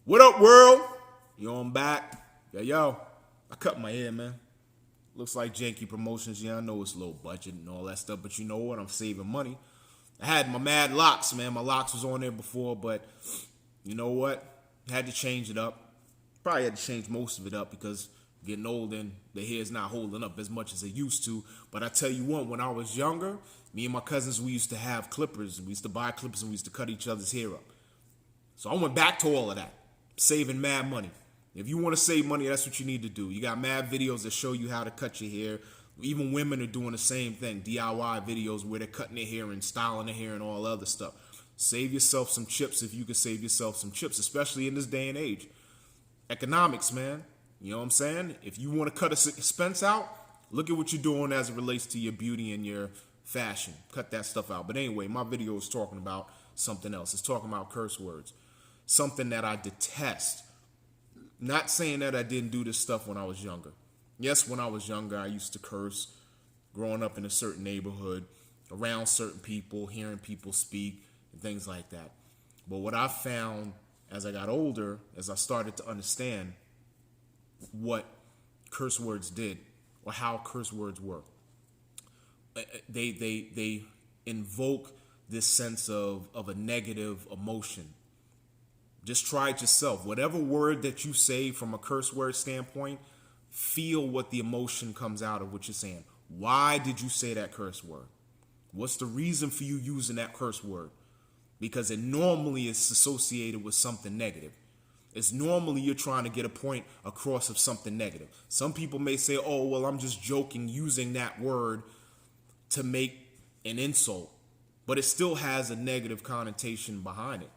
What up, world? Yo, I'm back. Yo, I cut my hair, man. Looks like janky promotions. Yeah, I know it's low budget and all that stuff, but you know what? I'm saving money. I had my mad locks, man. My locks was on there before, but you know what? I had to change it up. Probably had to change most of it up because getting old and the hair's not holding up as much as it used to. But I tell you what, when I was younger, me and my cousins, we used to have clippers. We used to buy clippers and we used to cut each other's hair up. So I went back to all of that, saving mad money. If you want to save money, that's what you need to do. You got mad videos that show you how to cut your hair. Even women are doing the same thing, DIY videos where they're cutting their hair and styling their hair and all other stuff. Save yourself some chips if you can save yourself some chips, especially in this day and age. Economics, man. You know what I'm saying? If you want to cut a expense out, look at what you're doing as it relates to your beauty and your fashion. Cut that stuff out. But anyway, my video is talking about something else. It's talking about curse words. Something that I detest. Not saying that I didn't do this stuff when I was younger. Yes, when I was younger, I used to curse. Growing up in a certain neighborhood, around certain people, hearing people speak, and things like that. But what I found as I got older, as I started to understand what curse words did or how curse words work, they invoke this sense of a negative emotion. Just try it yourself. Whatever word that you say from a curse word standpoint, feel what the emotion comes out of what you're saying. Why did you say that curse word? What's the reason for you using that curse word? Because it normally is associated with something negative. It's normally you're trying to get a point across of something negative. Some people may say, oh, well, I'm just joking using that word to make an insult, but it still has a negative connotation behind it.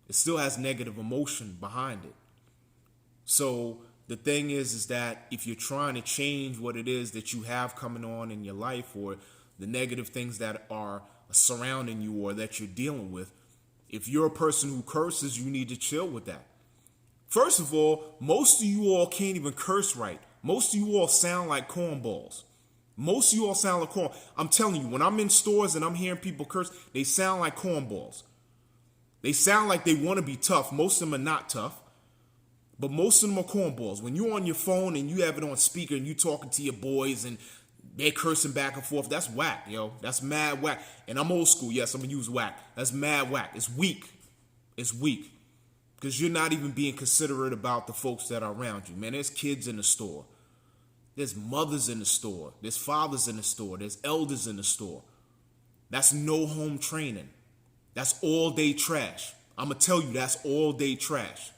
It still has negative emotion behind it. So the thing is that if you're trying to change what it is that you have coming on in your life or the negative things that are surrounding you or that you're dealing with, if you're a person who curses, you need to chill with that. First of all, most of you all can't even curse right. Most of you all sound like cornballs. Most of you all sound like corn. I'm telling you, when I'm in stores and I'm hearing people curse, they sound like cornballs. They sound like they want to be tough. Most of them are not tough, but most of them are cornballs. When you're on your phone and you have it on speaker and you talking to your boys and they're cursing back and forth, that's whack, yo. That's mad whack. And I'm old school. Yes, I'm going to use whack. That's mad whack. It's weak. It's weak because you're not even being considerate about the folks that are around you. Man, there's kids in the store. There's mothers in the store. There's fathers in the store. There's elders in the store. That's no home training. That's all day trash. I'm going to tell you that's all day trash.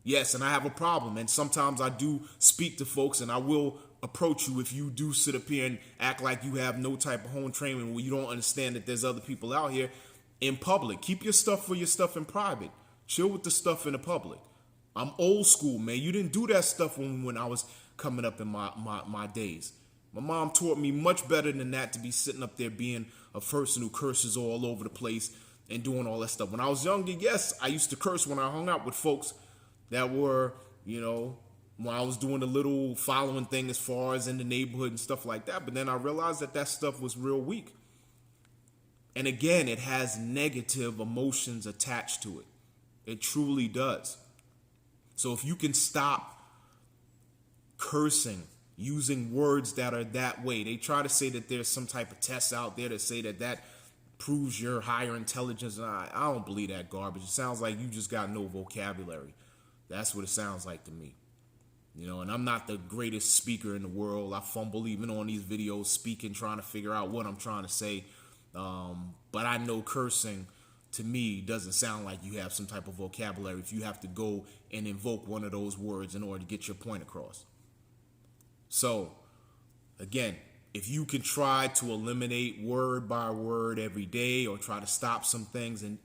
Yes, and I have a problem. And sometimes I do speak to folks and I will approach you if you do sit up here and act like you have no type of home training where you don't understand that there's other people out here in public. Keep your stuff for your stuff in private. Chill with the stuff in the public. I'm old school, man. You didn't do that stuff when I was coming up in my days. My mom taught me much better than that to be sitting up there being a person who curses all over the place and doing all that stuff. When I was younger, yes, I used to curse when I hung out with folks that were, when I was doing the little following thing as far as in the neighborhood and stuff like that. But then I realized that stuff was real weak. And again, it has negative emotions attached to it. It truly does. So if you can stop cursing, using words that are that way, they try to say that there's some type of test out there to say that proves your higher intelligence. I don't believe that garbage. It sounds like you just got no vocabulary. That's what it sounds like to me. And I'm not the greatest speaker in the world. I fumble even on these videos speaking, trying to figure out what I'm trying to say. But I know cursing to me doesn't sound like you have some type of vocabulary if you have to go and invoke one of those words in order to get your point across. So, again, if you can try to eliminate word by word every day or try to stop some things, and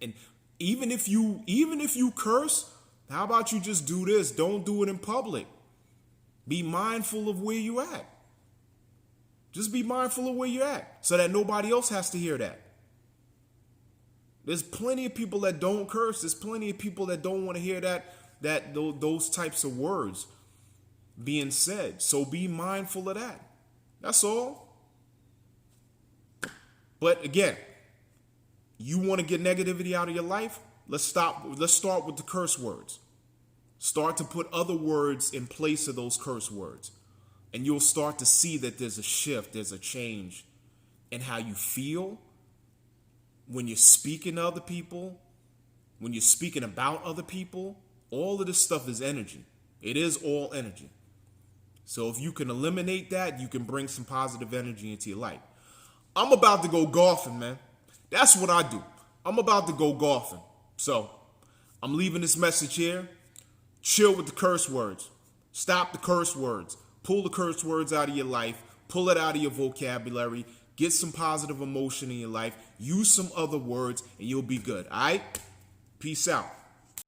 even if you curse, how about you just do this? Don't do it in public. Be mindful of where you at. Just be mindful of where you're at so that nobody else has to hear that. There's plenty of people that don't curse. There's plenty of people that don't want to hear those types of words being said. So be mindful of that. That's all. But again, you want to get negativity out of your life? Let's start with the curse words. Start to put other words in place of those curse words. And you'll start to see that there's a shift, there's a change in how you feel when you're speaking to other people, when you're speaking about other people. All of this stuff is energy. It is all energy. So if you can eliminate that, you can bring some positive energy into your life. I'm about to go golfing, man. That's what I do. I'm about to go golfing. So I'm leaving this message here. Chill with the curse words. Stop the curse words. Pull the curse words out of your life. Pull it out of your vocabulary. Get some positive emotion in your life. Use some other words and you'll be good. All right? Peace out.